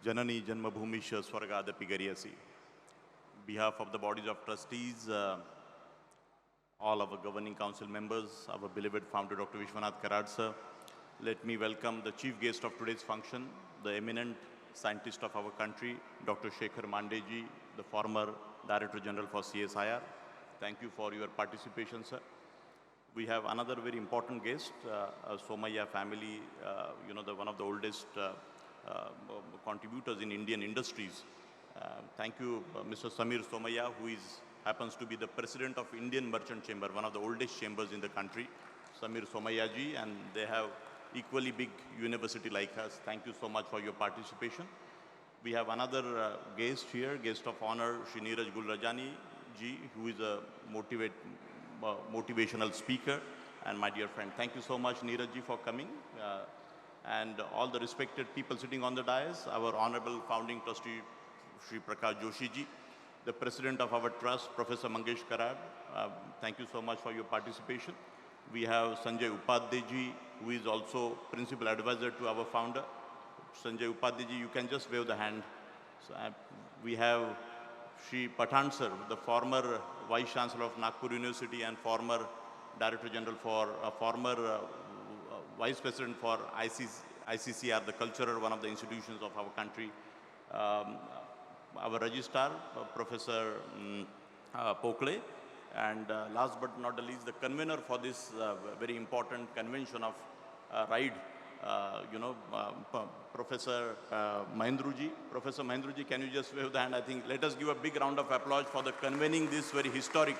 Janani Janmabhumisha Swargadapi Gariyasi. Behalf of the bodies of trustees, all our governing council members, our beloved founder Dr. Vishwanath Karad sir, let me welcome the chief guest of today's function, the eminent scientist of our country, Dr. Shekhar Mandeji, the former Director General for CSIR. Thank you for your participation, sir. We have another very important guest, Somaya family, one of the oldest contributors in Indian industries. Thank you, Mr. Samir Somaya, who happens to be the president of Indian Merchant Chamber, one of the oldest chambers in the country, Samir Somaya ji, and they have equally big university like us. Thank you so much for your participation. We have another guest here, guest of honor, Shri Neeraj Gulrajani ji, who is a motivational speaker, and my dear friend. Thank you so much, Neeraj ji, for coming. And all the respected people sitting on the dais, our honorable founding trustee, Shri Prakash Joshi ji, the president of our trust, Professor Mangesh Karad. Thank you so much for your participation. We have Sanjay Upadhyay ji, who is also principal advisor to our founder. Sanjay Upadhyay ji, you can just wave the hand. So, we have Shri Pathan sir, the former Vice Chancellor of Nagpur University and former Director General for, former Vice President for ICCR, the cultural, one of the institutions of our country. Our Registrar, Professor Pokle, and last but not the least, the convener for this very important convention of RIDE, Professor Mahendruji. Professor Mahendruji, can you just wave the hand? I think let us give a big round of applause for the convening this very historic,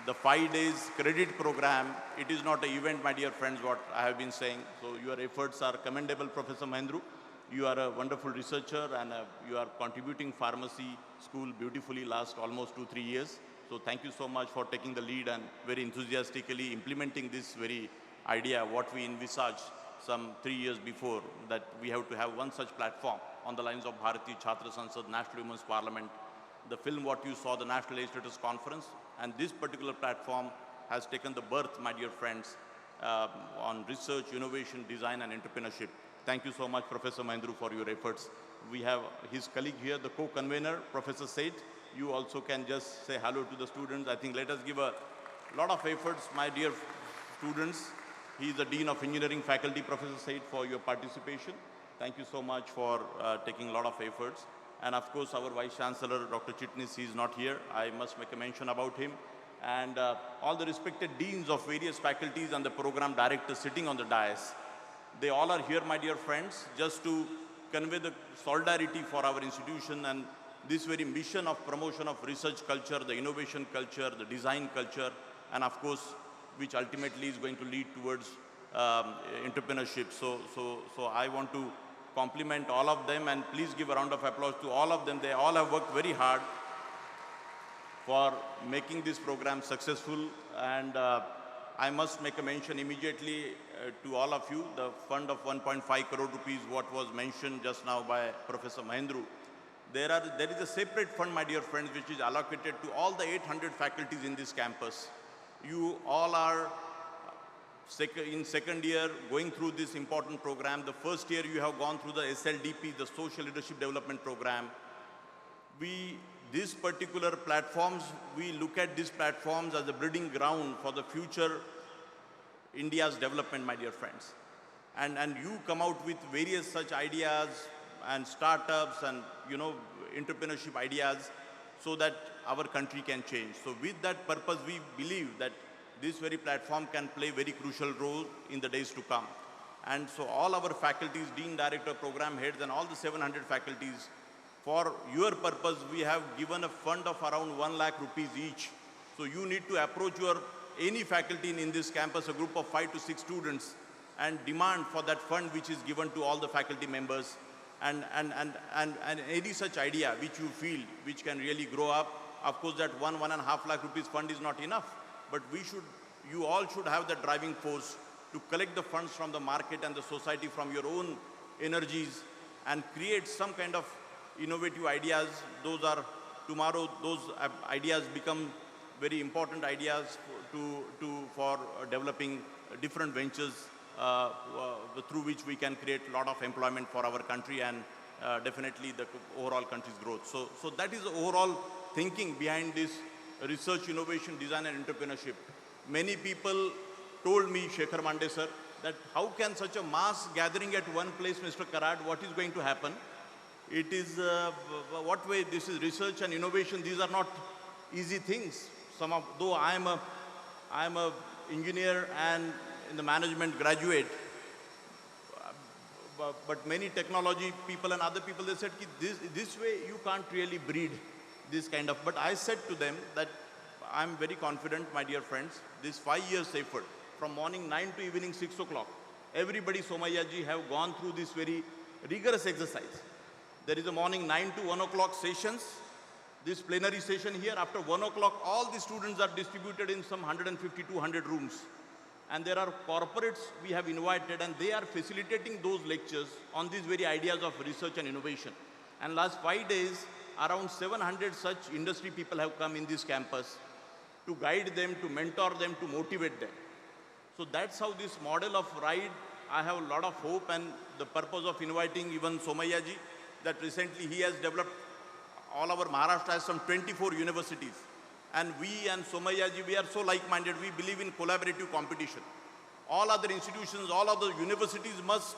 the 5 days credit program. It is not an event, my dear friends, what I have been saying. So your efforts are commendable, Professor Mahendru. You are a wonderful researcher and you are contributing pharmacy school beautifully last almost 2-3 years. So thank you so much for taking the lead and very enthusiastically implementing this very idea, what we envisaged some 3 years before, that we have to have one such platform on the lines of Bharatiya Chhatra Sansad, National Women's Parliament, the film what you saw, the National Legislators Conference, and this particular platform has taken the birth, my dear friends, on research, innovation, design and entrepreneurship. Thank you so much, Professor Mahendru, for your efforts. We have his colleague here, the co-convener, Professor Said. You also can just say hello to the students. I think let us give a lot of efforts, my dear students. He is the Dean of Engineering Faculty, Professor Said, for your participation. Thank you so much for taking a lot of efforts. And of course, our Vice Chancellor, Dr. Chitnis, he is not here. I must make a mention about him. And all the respected deans of various faculties and the program directors sitting on the dais. They all are here, my dear friends, just to convey the solidarity for our institution and this very mission of promotion of research culture, the innovation culture, the design culture, and of course, which ultimately is going to lead towards entrepreneurship. So I want to compliment all of them and please give a round of applause to all of them. They all have worked very hard for making this program successful, and I must make a mention immediately to all of you, the fund of 1.5 crore rupees, what was mentioned just now by Professor Mahendru. There is a separate fund, my dear friends, which is allocated to all the 800 faculties in this campus. You all are in second year going through this important program. The first year you have gone through the SLDP, the Social Leadership Development Program. These particular platforms, we look at these platforms as a breeding ground for the future India's development, my dear friends. And you come out with various such ideas and startups and, entrepreneurship ideas so that our country can change. So with that purpose, we believe that this very platform can play very crucial role in the days to come. And so all our faculties, Dean, Director, Program Heads, and all the 700 faculties, for your purpose, we have given a fund of around 1 lakh rupees each. So you need to approach any faculty in this campus, a group of 5 to 6 students, and demand for that fund which is given to all the faculty members. And any such idea which you feel, which can really grow up. Of course, that 1.5 lakh rupees fund is not enough, but you all should have the driving force to collect the funds from the market and the society from your own energies and create some kind of innovative ideas. Tomorrow those ideas become very important ideas for developing different ventures through which we can create a lot of employment for our country and definitely the overall country's growth. So that is the overall thinking behind this research, innovation, design and entrepreneurship. Many people told me, Shekhar Mande sir, that how can such a mass gathering at one place, Mr. Karad, what is going to happen? It is, what way, this is research and innovation, these are not easy things. Though I am a engineer and in the management graduate, but many technology people and other people, they said, this way you can't really breed this kind of, but I said to them that I'm very confident, my dear friends, this 5 years effort, from morning 9 to evening 6 o'clock, everybody, Somaiya ji, have gone through this very rigorous exercise. There is a morning 9 to 1 o'clock sessions, this plenary session here. After 1 o'clock, all the students are distributed in some 150 to 100 rooms. And there are corporates we have invited, and they are facilitating those lectures on these very ideas of research and innovation. And last 5 days, around 700 such industry people have come in this campus to guide them, to mentor them, to motivate them. So that's how this model of RIDE, I have a lot of hope, and the purpose of inviting even Somaiya ji, that recently he has developed, all our Maharashtra has some 24 universities. And we and Somaiya ji, we are so like-minded, we believe in collaborative competition. All other institutions, all other universities must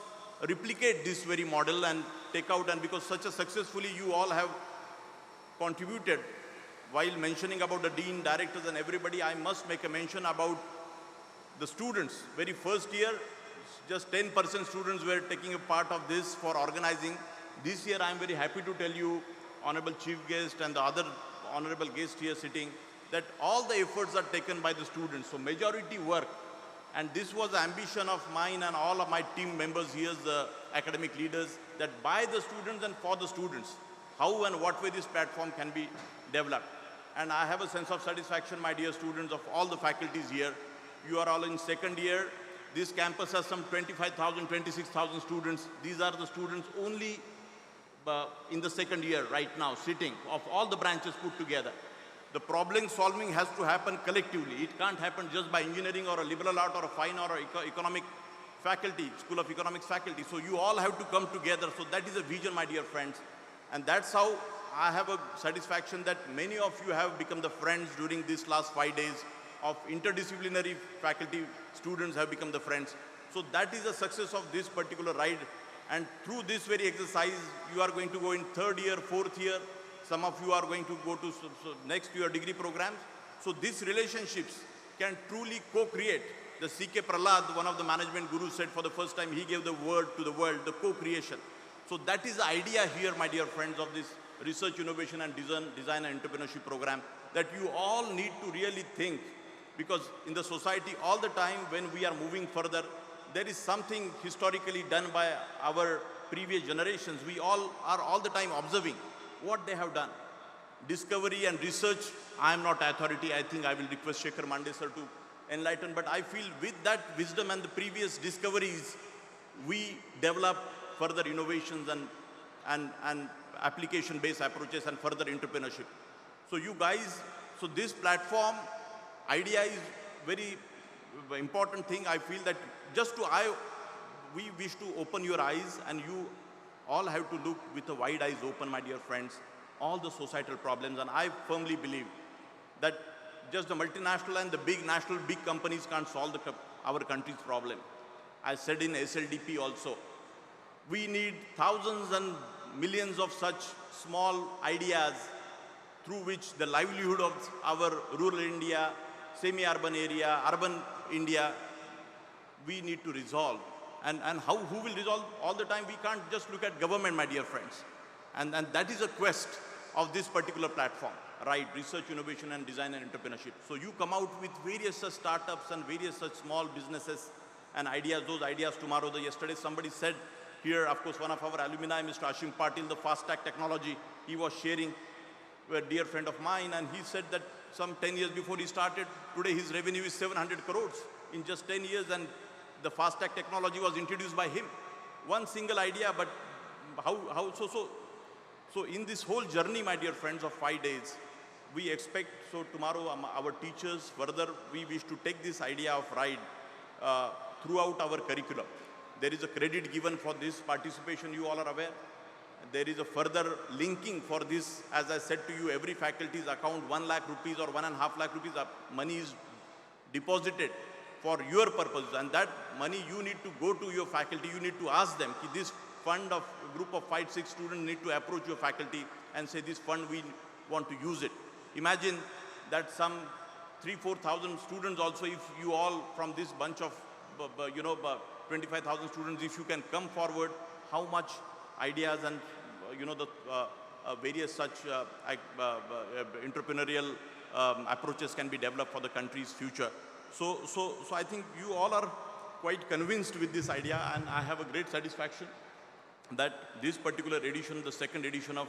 replicate this very model and take out, and because such a successfully you all have contributed. While mentioning about the dean, directors and everybody, I must make a mention about the students. Very first year, just 10% students were taking a part of this for organizing. This year, I am very happy to tell you, Honorable Chief Guest and the other honorable guest here sitting, that all the efforts are taken by the students. So majority work. And this was the ambition of mine and all of my team members here, the academic leaders, that by the students and for the students, how and what way this platform can be developed. And I have a sense of satisfaction, my dear students, of all the faculties here. You are all in second year. This campus has some 25,000, 26,000 students. These are the students only in the second year right now, sitting, of all the branches put together. The problem solving has to happen collectively. It can't happen just by engineering or a liberal art or a fine or economic faculty, School of Economics faculty. So you all have to come together. So that is a vision, my dear friends. And that's how I have a satisfaction that many of you have become the friends during these last 5 days of interdisciplinary faculty. Students have become the friends. So that is the success of this particular ride. And through this very exercise, you are going to go in third year, fourth year. Some of you are going to go to next year degree programs. So these relationships can truly co-create. The C.K. Prahlad, one of the management gurus, said for the first time, he gave the word to the world, the co-creation. So that is the idea here, my dear friends, of this research, innovation and design and entrepreneurship program, that you all need to really think, because in the society all the time when we are moving further, there is something historically done by our previous generations. We all are all the time observing what they have done. Discovery and research, I am not authority. I think I will request Shekhar Mande sir to enlighten, but I feel with that wisdom and the previous discoveries, we develop further innovations and application-based approaches and further entrepreneurship. So you guys, so this platform idea is very important thing. I feel that we wish to open your eyes, and you all have to look with the wide eyes open, my dear friends, all the societal problems. And I firmly believe that just the multinational and the big national, big companies can't solve our country's problem. I said in SLDP also, we need thousands and millions of such small ideas through which the livelihood of our rural India, semi-urban area, urban India, we need to resolve. And who will resolve all the time? We can't just look at government, my dear friends. And that is a quest of this particular platform, right? Research, innovation, and design and entrepreneurship. So you come out with various such startups and various such small businesses and ideas. Those ideas tomorrow, yesterday somebody said here, of course, one of our alumni, Mr. Ashim Patil, the fast-track technology, he was sharing with a dear friend of mine, and he said that some 10 years before he started, today his revenue is 700 crores in just 10 years, and the fast-track technology was introduced by him. One single idea, but so in this whole journey, my dear friends, of 5 days, we expect, so tomorrow our teachers, further, we wish to take this idea of RIDE throughout our curriculum. There is a credit given for this participation, you all are aware. There is a further linking for this. As I said to you, every faculty's account, 1 lakh rupees or 1.5 lakh rupees, money is deposited for your purposes. And that money you need to go to your faculty, you need to ask them, this fund of a group of 5-6 students need to approach your faculty and say, this fund, we want to use it. Imagine that some 3,000-4,000 students also, if you all from this bunch of, 25,000 students, if you can come forward, how much ideas and, the various such entrepreneurial approaches can be developed for the country's future. So I think you all are quite convinced with this idea, and I have a great satisfaction that this particular edition, the second edition of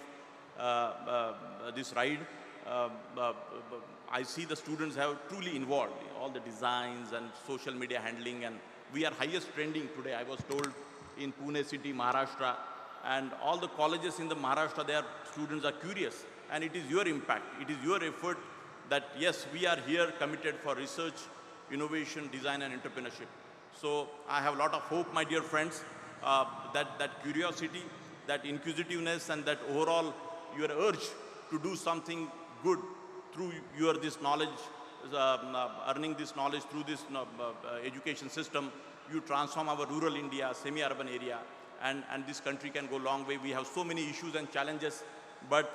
this ride, I see the students have truly involved all the designs and social media handling, and we are highest trending today, I was told, in Pune city, Maharashtra, and all the colleges in the Maharashtra, their students are curious, and it is your impact, it is your effort that yes, we are here committed for research, innovation, design and entrepreneurship. So I have a lot of hope, my dear friends, that curiosity, that inquisitiveness and that overall your urge to do something good through your this knowledge, earning this knowledge through this education system, you transform our rural India, semi-urban area, and this country can go a long way. We have so many issues and challenges, but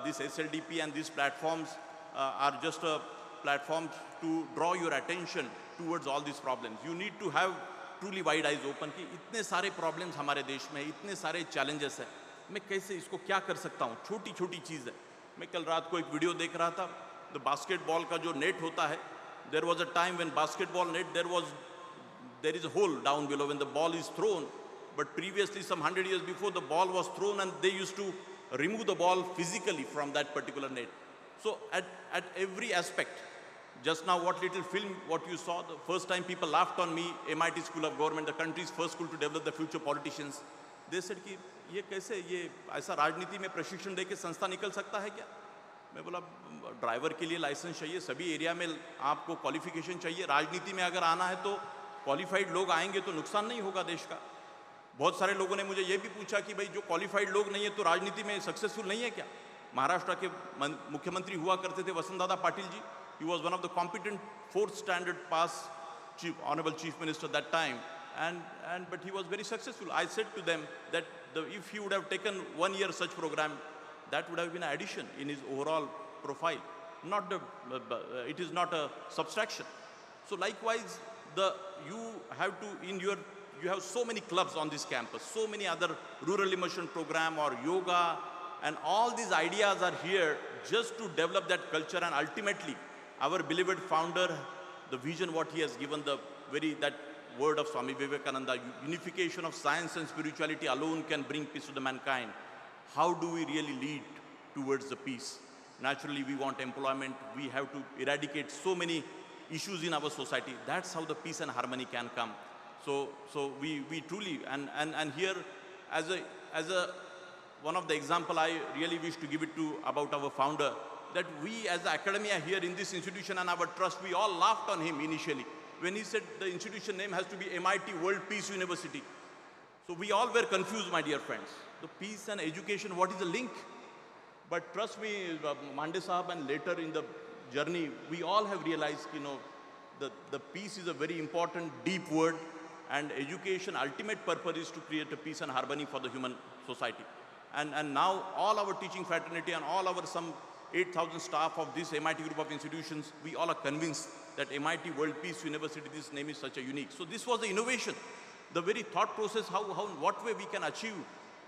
this SLDP and these platforms are just a platform to draw your attention towards all these problems. You need to have truly wide eyes open कि इतने सारे problems हमारे देश में, इतने सारे challenges हैं, मैं कैसे इसको क्या कर सकता हूँ, छोटी छोटी चीज़ है. मैं कल रात को एक वीडियो देख रहा था, the basketball का जो net होता है, there was a time when basketball net, there is a hole down below when the ball is thrown, but previously some 100 years before the ball was thrown and they used to remove the ball physically from that particular net. So at every aspect, just now what little film, what you saw, the first time people laughed on me, MIT School of Government, the country's first school to develop the future politicians. They said कि ये कैसे, ये ऐसा राजनीति में प्रशिक्षण देके संस्था निकल सकता है क्या? मैं बोला ड्राइवर के लिए लाइसेंस चाहिए, सभी एरिया में आपको क्वालिफिकेशन चाहिए, राजनीति में अगर आना है तो क्वालिफाइड लोग आएंगे तो नुकसान नहीं होगा देश का. बहुत सारे लोगों ने मुझे ये भी पूछा कि भाई जो क्वालिफाइड लोग नहीं है तो राजनीति में सक्सेसफुल नहीं है क्या? महाराष्ट्र के मुख्यमंत्री हुआ करते थे Vasantdada Patil ji. He was one of the competent 4th standard pass honorable chief minister that time, but he was very successful. I said to them that if he would have taken 1 year such program, that would have been an addition in his overall profile. It is not a subtraction. So likewise, you have so many clubs on this campus, so many other rural immersion program or yoga, and all these ideas are here just to develop that culture. And ultimately, our beloved founder, the vision what he has given, that word of Swami Vivekananda, unification of science and spirituality alone can bring peace to the mankind. How do we really lead towards the peace? Naturally, we want employment. We have to eradicate so many issues in our society. That's how the peace and harmony can come. So we truly, and here as one of the example I really wish to give it to about our founder, that we as the academia here in this institution and our trust, we all laughed on him initially when he said the institution name has to be MIT World Peace University. So we all were confused, my dear friends. The peace and education, what is the link? But trust me, Mande Sahab, and later in the journey, we all have realized, the peace is a very important, deep word, and education, ultimate purpose is to create a peace and harmony for the human society. And now all our teaching fraternity and all our some 8,000 staff of this MIT group of institutions, we all are convinced that MIT World Peace University, this name is such a unique. So this was the innovation, the very thought process, what way we can achieve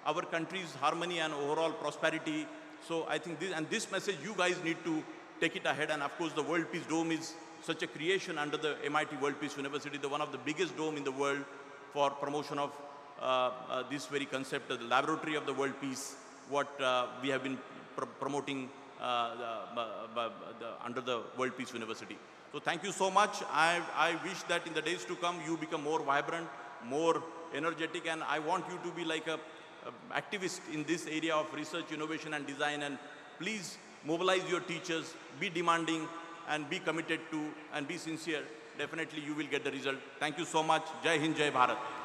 our country's harmony and overall prosperity. So I think this message, you guys need to take it ahead. And of course, the World Peace Dome is such a creation under the MIT World Peace University, one of the biggest dome in the world for promotion of this very concept, the laboratory of the world peace, what we have been promoting under the World Peace University. So thank you so much. I wish that in the days to come, you become more vibrant, more energetic, and I want you to be like a activist in this area of research, innovation and design, and please mobilize your teachers, be demanding and be committed to and be sincere. Definitely you will get the result. Thank you so much. Jai Hind, Jai Bharat.